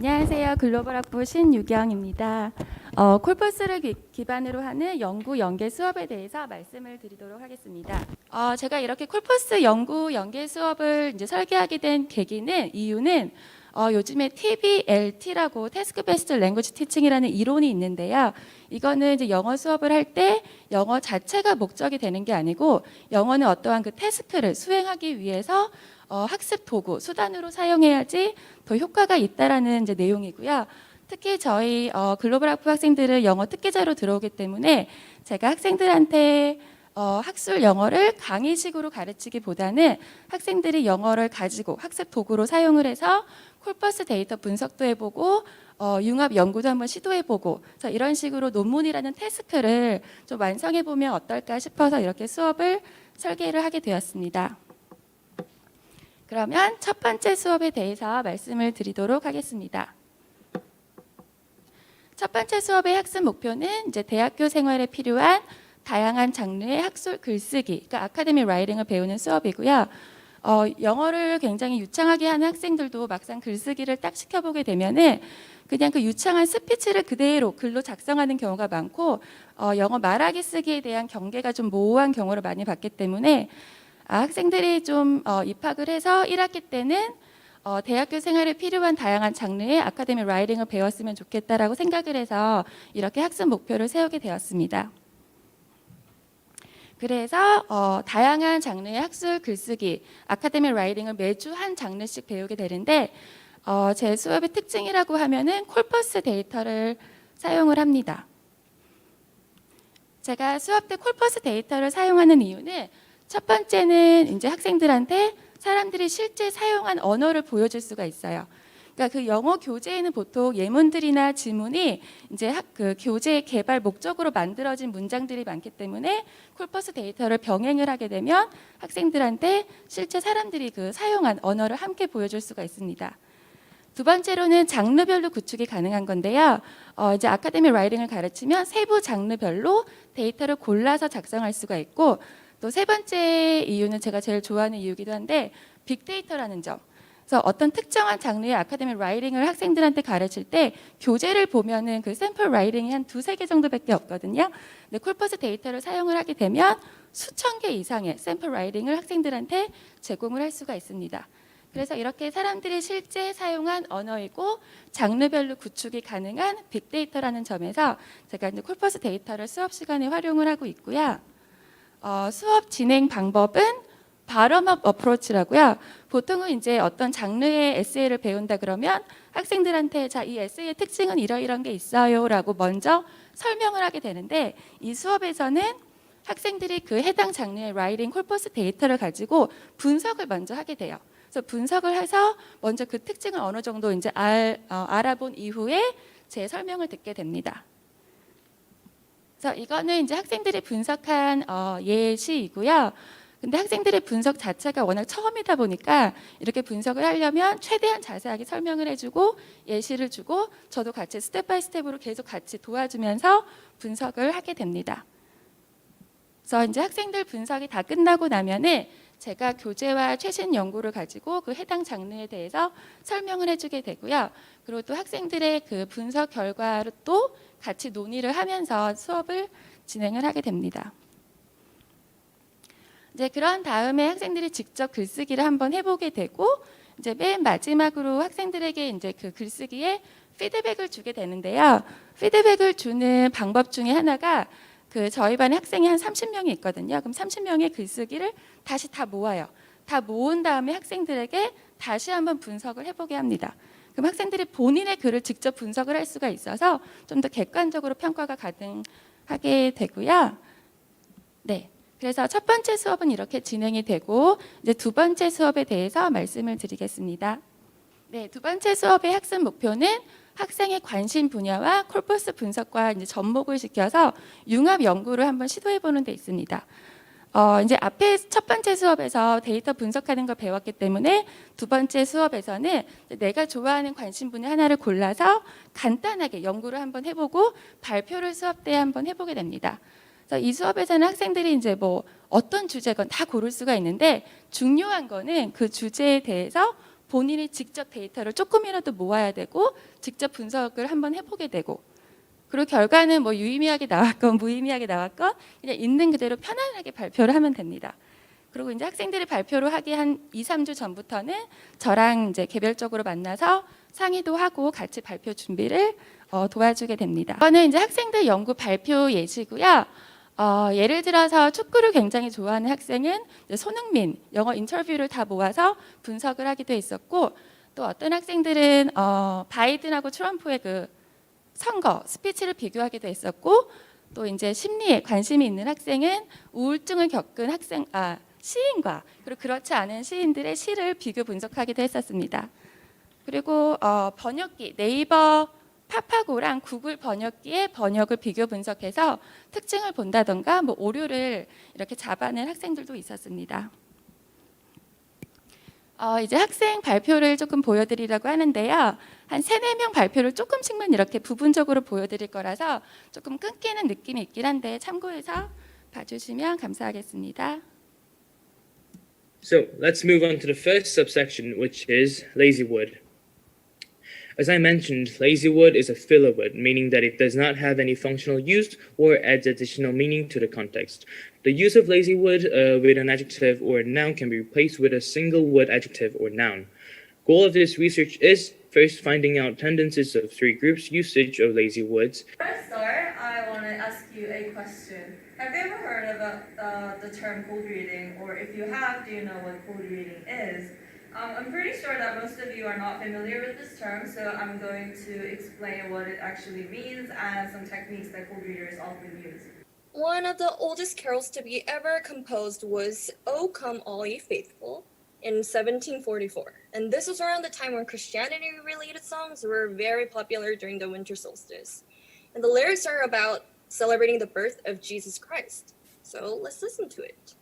안녕하세요. 글로벌학부 신유경입니다. 콜퍼스를 기반으로 하는 연구 연계 수업에 대해서 말씀을 드리도록 하겠습니다. 제가 이렇게 콜퍼스 연구 연계 수업을 이제 설계하게 된 이유는 요즘에 TBLT라고 Task Based Language Teaching이라는 이론이 있는데요. 이거는 이제 영어 수업을 할 때 영어 자체가 목적이 되는 게 아니고 영어는 어떠한 그 태스크를 수행하기 위해서 학습 도구, 수단으로 사용해야지 더 효과가 있다라는 이제 내용이고요. 특히 저희 글로벌 학부 학생들은 영어 특기자로 들어오기 때문에 제가 학생들한테 학술 영어를 강의식으로 가르치기보다는 학생들이 영어를 가지고 학습 도구로 사용을 해서 콜퍼스 데이터 분석도 해보고 융합 연구도 한번 시도해보고 이런 식으로 논문이라는 태스크를 좀 완성해보면 어떨까 싶어서 이렇게 수업을 설계를 하게 되었습니다. 그러면 첫 번째 수업에 대해서 말씀을 드리도록 하겠습니다. 첫 번째 수업의 학습 목표는 이제 대학교 생활에 필요한 다양한 장르의 학술 글쓰기, 그러니까 아카데미 라이팅을 배우는 수업이고요. 영어를 굉장히 유창하게 하는 학생들도 막상 글쓰기를 딱 시켜보게 되면은 그냥 그 유창한 스피치를 그대로 글로 작성하는 경우가 많고 영어 말하기 쓰기에 대한 경계가 좀 모호한 경우를 많이 봤기 때문에 학생들이 좀 입학을 해서 1학기 때는 대학교 생활에 필요한 다양한 장르의 아카데미 라이팅을 배웠으면 좋겠다라고 생각을 해서 이렇게 학습 목표를 세우게 되었습니다. 그래서 다양한 장르의 학술 글쓰기, 아카데미 라이팅을 매주 한 장르씩 배우게 되는데 제 수업의 특징이라고 하면은 콜퍼스 데이터를 사용을 합니다. 제가 수업 때 콜퍼스 데이터를 사용하는 이유는 첫 번째는 이제 학생들한테 사람들이 실제 사용한 언어를 보여줄 수가 있어요. 그러니까 그 영어 교재에는 보통 예문들이나 지문이 이제 그 교재 개발 목적으로 만들어진 문장들이 많기 때문에 콜퍼스 데이터를 병행을 하게 되면 학생들한테 실제 사람들이 그 사용한 언어를 함께 보여줄 수가 있습니다. 두 번째로는 장르별로 구축이 가능한 건데요. 이제 아카데미 라이팅을 가르치면 세부 장르별로 데이터를 골라서 작성할 수가 있고 또 세 번째 이유는 제가 제일 좋아하는 이유이기도 한데 빅데이터라는 점. 그래서 어떤 특정한 장르의 아카데미 라이팅을 학생들한테 가르칠 때 교재를 보면은 그 샘플 라이팅이 한 두세 개 정도밖에 없거든요. 근데 콜퍼스 데이터를 사용을 하게 되면 수천 개 이상의 샘플 라이팅을 학생들한테 제공을 할 수가 있습니다. 그래서 이렇게 사람들이 실제 사용한 언어이고 장르별로 구축이 가능한 빅데이터라는 점에서 제가 이제 콜퍼스 데이터를 수업 시간에 활용을 하고 있고요. 수업 진행 방법은 바텀업 어프로치라고요. 보통은 이제 어떤 장르의 에세이를 배운다 그러면 학생들한테 자, 이 에세이의 특징은 이러이런 게 있어요라고 먼저 설명을 하게 되는데 이 수업에서는 학생들이 그 해당 장르의 라이팅 콜퍼스 데이터를 가지고 분석을 먼저 하게 돼요. 그래서 분석을 해서 먼저 그 특징을 어느 정도 이제 알아본 이후에 제 설명을 듣게 됩니다. 그래서 이거는 이제 학생들이 분석한 예시이고요. 근데 학생들의 분석 자체가 워낙 처음이다 보니까 이렇게 분석을 하려면 최대한 자세하게 설명을 해주고 예시를 주고 저도 같이 스텝 바이 스텝으로 계속 같이 도와주면서 분석을 하게 됩니다. 그래서 이제 학생들 분석이 다 끝나고 나면은 제가 교재와 최신 연구를 가지고 그 해당 장르에 대해서 설명을 해주게 되고요. 그리고 또 학생들의 그 분석 결과를 또 같이 논의를 하면서 수업을 진행을 하게 됩니다. 이제 그런 다음에 학생들이 직접 글쓰기를 한번 해보게 되고 이제 맨 마지막으로 학생들에게 이제 그 글쓰기에 피드백을 주게 되는데요. 피드백을 주는 방법 중에 하나가 그 저희 반에 학생이 한 30명이 있거든요. 그럼 30명의 글쓰기를 다시 다 모아요. 다 모은 다음에 학생들에게 다시 한번 분석을 해보게 합니다. 그럼 학생들이 본인의 글을 직접 분석을 할 수가 있어서 좀 더 객관적으로 평가가 가능하게 되고요. 네. 그래서 첫 번째 수업은 이렇게 진행이 되고 이제 두 번째 수업에 대해서 말씀을 드리겠습니다. 네, 두 번째 수업의 학습 목표는 학생의 관심 분야와 콜퍼스 분석과 이제 접목을 시켜서 융합 연구를 한번 시도해 보는 데 있습니다. 이제 앞에 첫 번째 수업에서 데이터 분석하는 걸 배웠기 때문에 두 번째 수업에서는 내가 좋아하는 관심 분야 하나를 골라서 간단하게 연구를 한번 해보고 발표를 수업 때 한번 해보게 됩니다. 그래서 이 수업에서는 학생들이 이제 뭐 어떤 주제건 다 고를 수가 있는데 중요한 거는 그 주제에 대해서 본인이 직접 데이터를 조금이라도 모아야 되고 직접 분석을 한번 해보게 되고 그리고 결과는 뭐 유의미하게 나왔건 무의미하게 나왔건 그냥 있는 그대로 편안하게 발표를 하면 됩니다. 그리고 이제 학생들이 발표를 하기 한 2, 3주 전부터는 저랑 이제 개별적으로 만나서 상의도 하고 같이 발표 준비를 도와주게 됩니다. 이거는 이제 학생들 연구 발표 예시고요. 예를 들어서 축구를 굉장히 좋아하는 학생은 손흥민 영어 인터뷰를 다 모아서 분석을 하기도 했었고 또 어떤 학생들은 바이든하고 트럼프의 그 선거 스피치를 비교하기도 했었고 또 이제 심리에 관심이 있는 학생은 우울증을 겪은 시인과 그리고 그렇지 않은 시인들의 시를 비교 분석하기도 했었습니다. 그리고 번역기 네이버 파파고랑 구글 번역기의 번역을 비교 분석해서 특징을 본다던가 뭐 오류를 이렇게 잡아낸 학생들도 있었습니다. 이제 학생 발표를 조금 보여드리려고 하는데요. 한 3, 4명 발표를 조금씩만 이렇게 부분적으로 보여드릴 거라서 조금 끊기는 느낌이 있긴 한데 참고해서 봐주시면 감사하겠습니다. So let's move on to the first subsection, which is lazy wood. As I mentioned, lazy wood is a filler word, meaning that it does not have any functional use or adds additional meaning to the context. The use of lazy wood with an adjective or a noun can be replaced with a single word adjective or noun. Goal of this research is first finding out tendencies of 3 groups' usage of lazy woods. Before I start, I want to ask you a question. Have you ever heard about the term cold reading, or if you have, do you know what cold reading is? I'm pretty sure that most of you are not familiar with this term, so I'm going to explain what it actually means and some techniques that cold readers often use. One of the oldest carols to be ever composed was O Come All Ye Faithful in 1744. And this was around the time when Christianity-related songs were very popular during the winter solstice. And the lyrics are about celebrating the birth of Jesus Christ. So let's listen to it.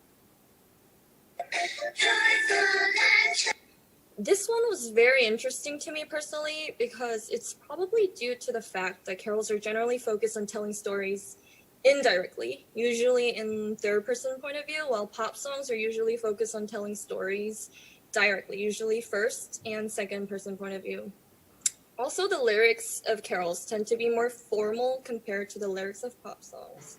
This one was very interesting to me personally because it's probably due to the fact that carols are generally focused on telling stories indirectly, usually in third-person point of view, while pop songs are usually focused on telling stories directly, usually first and second-person point of view. Also, the lyrics of carols tend to be more formal compared to the lyrics of pop songs.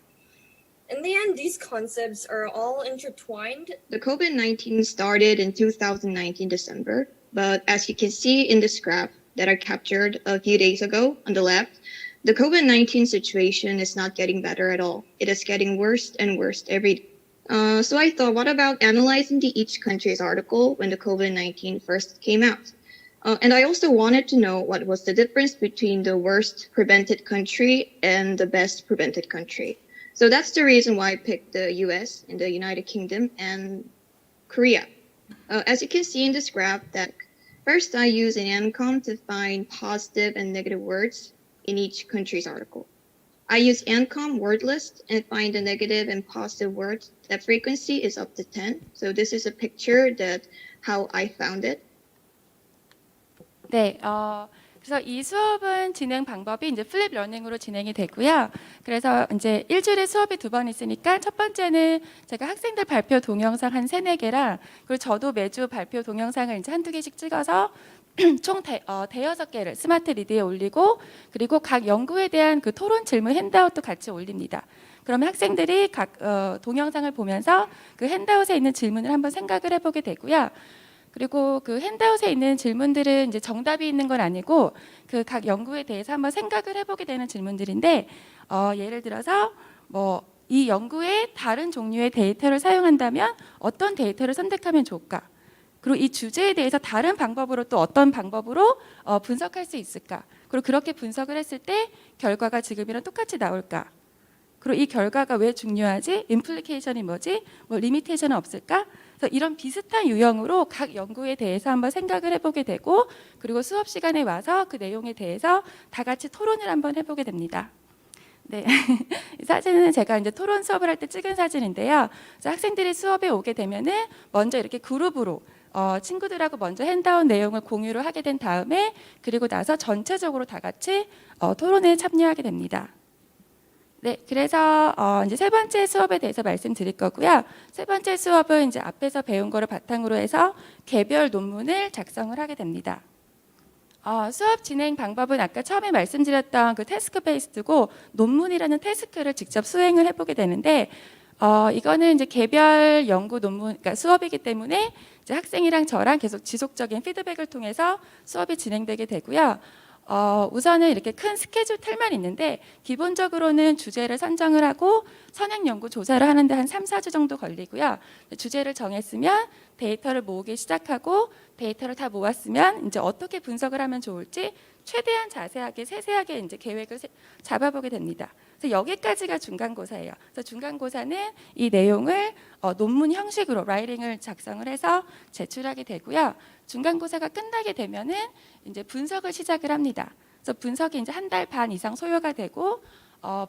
In the end, these concepts are all intertwined. The COVID-19 started in 2019 December, but as you can see in this graph that I captured a few days ago on the left, the COVID-19 situation is not getting better at all. It is getting worse and worse every day. So I thought, what about analyzing each country's article when the COVID-19 first came out? And I also wanted to know what was the difference between the worst prevented country and the best prevented country. So that's the reason why I picked the US and the United Kingdom and Korea. As you can see in this graph, that first I use an ANCOM to find positive and negative words in each country's article. I use ANCOM word list and find the negative and positive words. That frequency is up to 10. So this is a picture that how I found it. 네, 그래서 이 수업은 진행 방법이 이제 플립 러닝으로 진행이 되고요. 그래서 이제 일주일에 수업이 2번 있으니까 첫 번째는 제가 학생들 발표 동영상 한 3, 4개랑 그리고 저도 매주 발표 동영상을 이제 한두 개씩 찍어서 총 대여섯 개를 스마트 리드에 올리고 그리고 각 연구에 대한 그 토론 질문 핸드아웃도 같이 올립니다. 그러면 학생들이 각 동영상을 보면서 그 핸드아웃에 있는 질문을 한번 생각을 해보게 되고요. 그리고 그 핸드아웃에 있는 질문들은 이제 정답이 있는 건 아니고 그 각 연구에 대해서 한번 생각을 해보게 되는 질문들인데 예를 들어서 뭐 이 연구에 다른 종류의 데이터를 사용한다면 어떤 데이터를 선택하면 좋을까? 그리고 이 주제에 대해서 다른 방법으로 또 어떤 방법으로 분석할 수 있을까? 그리고 그렇게 분석을 했을 때 결과가 지금이랑 똑같이 나올까? 그리고 이 결과가 왜 중요하지? 임플리케이션이 뭐지? 뭐 리미테이션은 없을까? 그래서 이런 비슷한 유형으로 각 연구에 대해서 한번 생각을 해보게 되고 그리고 수업 시간에 와서 그 내용에 대해서 다 같이 토론을 한번 해보게 됩니다. 네, 이 사진은 제가 이제 토론 수업을 할 때 찍은 사진인데요. 그래서 학생들이 수업에 오게 되면은 먼저 이렇게 그룹으로 친구들하고 먼저 핸드아웃 내용을 공유를 하게 된 다음에 그리고 나서 전체적으로 다 같이 토론에 참여하게 됩니다. 네, 그래서 이제 세 번째 수업에 대해서 말씀드릴 거고요. 세 번째 수업은 이제 앞에서 배운 거를 바탕으로 해서 개별 논문을 작성을 하게 됩니다. 수업 진행 방법은 아까 처음에 말씀드렸던 그 태스크 베이스드고 논문이라는 태스크를 직접 수행을 해보게 되는데 이거는 이제 개별 연구 논문, 그러니까 수업이기 때문에 이제 학생이랑 저랑 계속 지속적인 피드백을 통해서 수업이 진행되게 되고요. 우선은 이렇게 큰 스케줄 틀만 있는데 기본적으로는 주제를 선정을 하고 선행 연구 조사를 하는데 한 3, 4주 정도 걸리고요. 주제를 정했으면 데이터를 모으기 시작하고 데이터를 다 모았으면 이제 어떻게 분석을 하면 좋을지 최대한 자세하게 세세하게 이제 계획을 잡아보게 됩니다. 그래서 여기까지가 중간고사예요. 그래서 중간고사는 이 내용을 논문 형식으로 라이팅을 작성을 해서 제출하게 되고요. 중간고사가 끝나게 되면은 이제 분석을 시작을 합니다. 그래서 분석이 이제 한 달 반 이상 소요가 되고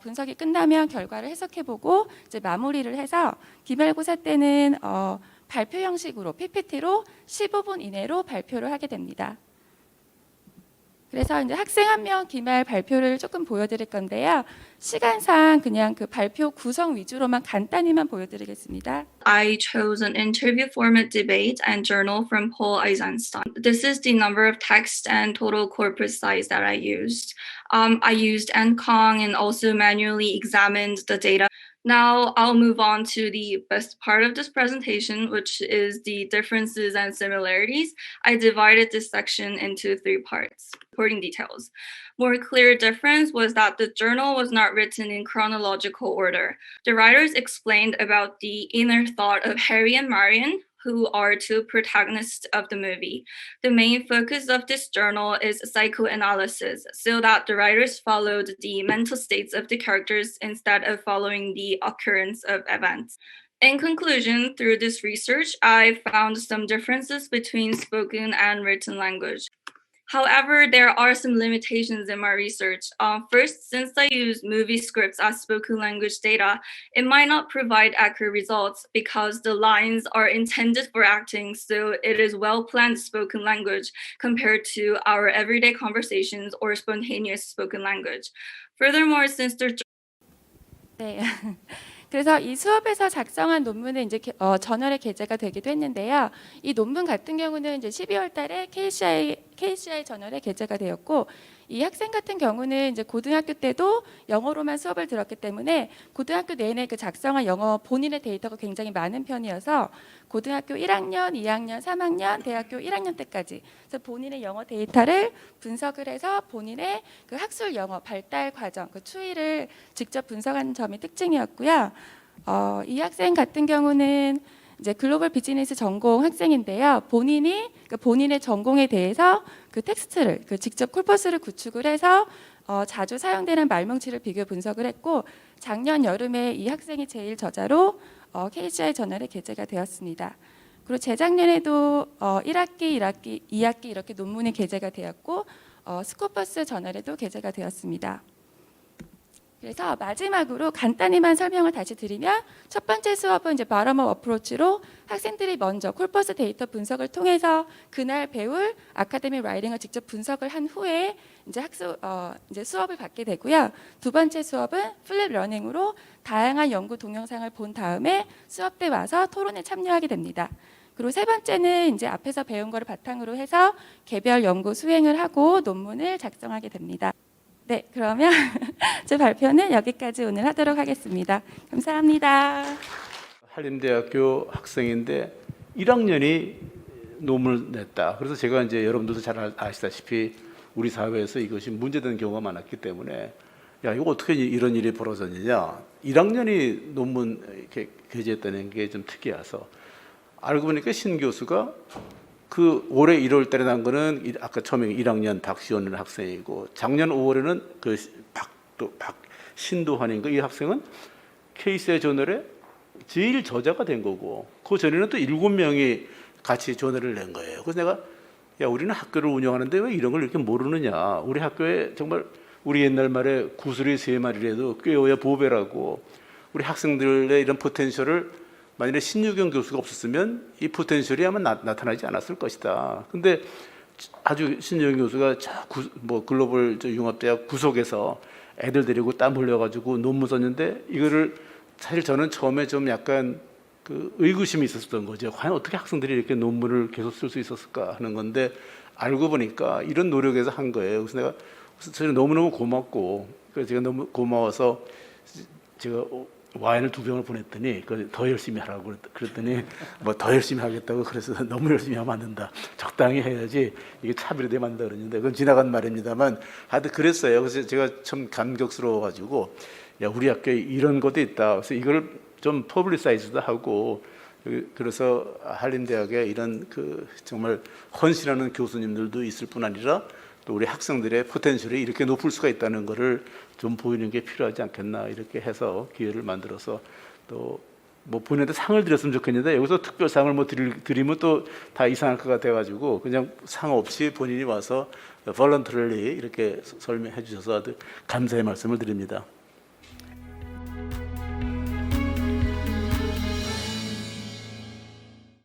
분석이 끝나면 결과를 해석해보고 이제 마무리를 해서 기말고사 때는 발표 형식으로 PPT로 15분 이내로 발표를 하게 됩니다. 그래서 이제 학생 한 명 기말 발표를 조금 보여드릴 건데요. 시간상 그냥 그 발표 구성 위주로만 간단히만 보여드리겠습니다. I chose an interview format debate and journal from Paul Eisenstein. This is the number of text and total corpus size that I used. I used NCON and also manually examined the data. Now I'll move on to the best part of this presentation, which is the differences and similarities. I divided this section into 3 parts. Supporting details. More clear difference was that the journal was not written in chronological order. The writers explained about the inner thought of Harry and Marion, who are 2 protagonists of the movie. The main focus of this journal is psychoanalysis, so that the writers followed the mental states of the characters instead of following the occurrence of events. In conclusion, through this research, I found some differences between spoken and written language. However, there are some limitations in my research. First, since I use movie scripts as spoken language data, it might not provide accurate results because the lines are intended for acting, so it is well-planned spoken language compared to our everyday conversations or spontaneous spoken language. Furthermore, since the 네. 그래서 이 수업에서 작성한 논문은 이제 저널에 게재가 되기도 했는데요. 이 논문 같은 경우는 이제 12월 달에 KCI 저널에 게재가 되었고 이 학생 같은 경우는 이제 고등학교 때도 영어로만 수업을 들었기 때문에 고등학교 내내 그 작성한 영어 본인의 데이터가 굉장히 많은 편이어서 고등학교 1학년, 2학년, 3학년, 대학교 1학년 때까지 그래서 본인의 영어 데이터를 분석을 해서 본인의 그 학술 영어 발달 과정, 그 추이를 직접 분석한 점이 특징이었고요. 이 학생 같은 경우는 이제 글로벌 비즈니스 전공 학생인데요. 본인의 전공에 대해서 그 텍스트를 직접 콜퍼스를 구축을 해서 자주 사용되는 말뭉치를 비교 분석을 했고 작년 여름에 이 학생이 제일 저자로 KCI 저널에 게재가 되었습니다. 그리고 재작년에도 1학기, 2학기 이렇게 논문이 게재가 되었고 스코퍼스 저널에도 게재가 되었습니다. 그래서 마지막으로 간단히만 설명을 다시 드리면 첫 번째 수업은 이제 바텀업 어프로치로 학생들이 먼저 콜퍼스 데이터 분석을 통해서 그날 배울 아카데믹 라이팅을 직접 분석을 한 후에 이제 수업을 받게 되고요. 두 번째 수업은 플립 러닝으로 다양한 연구 동영상을 본 다음에 수업 때 와서 토론에 참여하게 됩니다. 그리고 세 번째는 이제 앞에서 배운 거를 바탕으로 해서 개별 연구 수행을 하고 논문을 작성하게 됩니다. 네, 그러면 제 발표는 여기까지 오늘 하도록 하겠습니다. 감사합니다. 한림대학교 학생인데 1학년이 논문을 냈다. 그래서 제가 이제 여러분들도 잘 아시다시피 우리 사회에서 이것이 문제되는 경우가 많았기 때문에 야 이거 어떻게 이런 일이 벌어졌느냐. 1학년이 논문 이렇게 게재했다는 게 좀 특이해서 알고 보니까 신 교수가 그 올해 1월 달에 난 거는 아까 처음에 1학년 박시원 학생이고 작년 5월에는 그 박신도환인가 이 학생은 KCI 저널에 제일 저자가 된 거고 그 전에는 또 7명이 같이 저널을 낸 거예요. 그래서 내가 야 우리는 학교를 운영하는데 왜 이런 걸 이렇게 모르느냐. 우리 학교에 정말 우리 옛날 말에 구슬이 3마리라도 꿰어야 보배라고 우리 학생들의 이런 포텐셜을 만일에 신유경 교수가 없었으면 이 포텐셜이 아마 나타나지 않았을 것이다. 근데 아주 신유경 교수가 글로벌 융합대학 구석에서 애들 데리고 땀 흘려가지고 논문 썼는데 이거를 사실 저는 처음에 좀 약간 그 의구심이 있었던 거죠. 과연 어떻게 학생들이 이렇게 논문을 계속 쓸 수 있었을까 하는 건데 알고 보니까 이런 노력에서 한 거예요. 그래서 내가 저는 너무너무 고맙고 그래서 제가 너무 고마워서 제가 와인을 2병을 보냈더니 더 열심히 하라고 그랬더니 뭐 더 열심히 하겠다고 그래서 너무 열심히 하면 안 된다. 적당히 해야지 이게 차별이 만다 그러는데 그건 지나간 말입니다만 하여튼 그랬어요. 그래서 제가 참 감격스러워가지고 야 우리 학교에 이런 것도 있다. 그래서 이걸 좀 퍼블리사이즈도 하고 그래서 한림대학에 이런 그 정말 헌신하는 교수님들도 있을 뿐 아니라 또 우리 학생들의 포텐셜이 이렇게 높을 수가 있다는 것을 좀 보이는 게 필요하지 않겠나 이렇게 해서 기회를 만들어서 또 뭐 본인한테 상을 드렸으면 좋겠는데 여기서 특별상을 뭐 드리면 또 다 이상할 것 같아가지고 그냥 상 없이 본인이 와서 voluntarily 이렇게 설명해 주셔서 아주 감사의 말씀을 드립니다.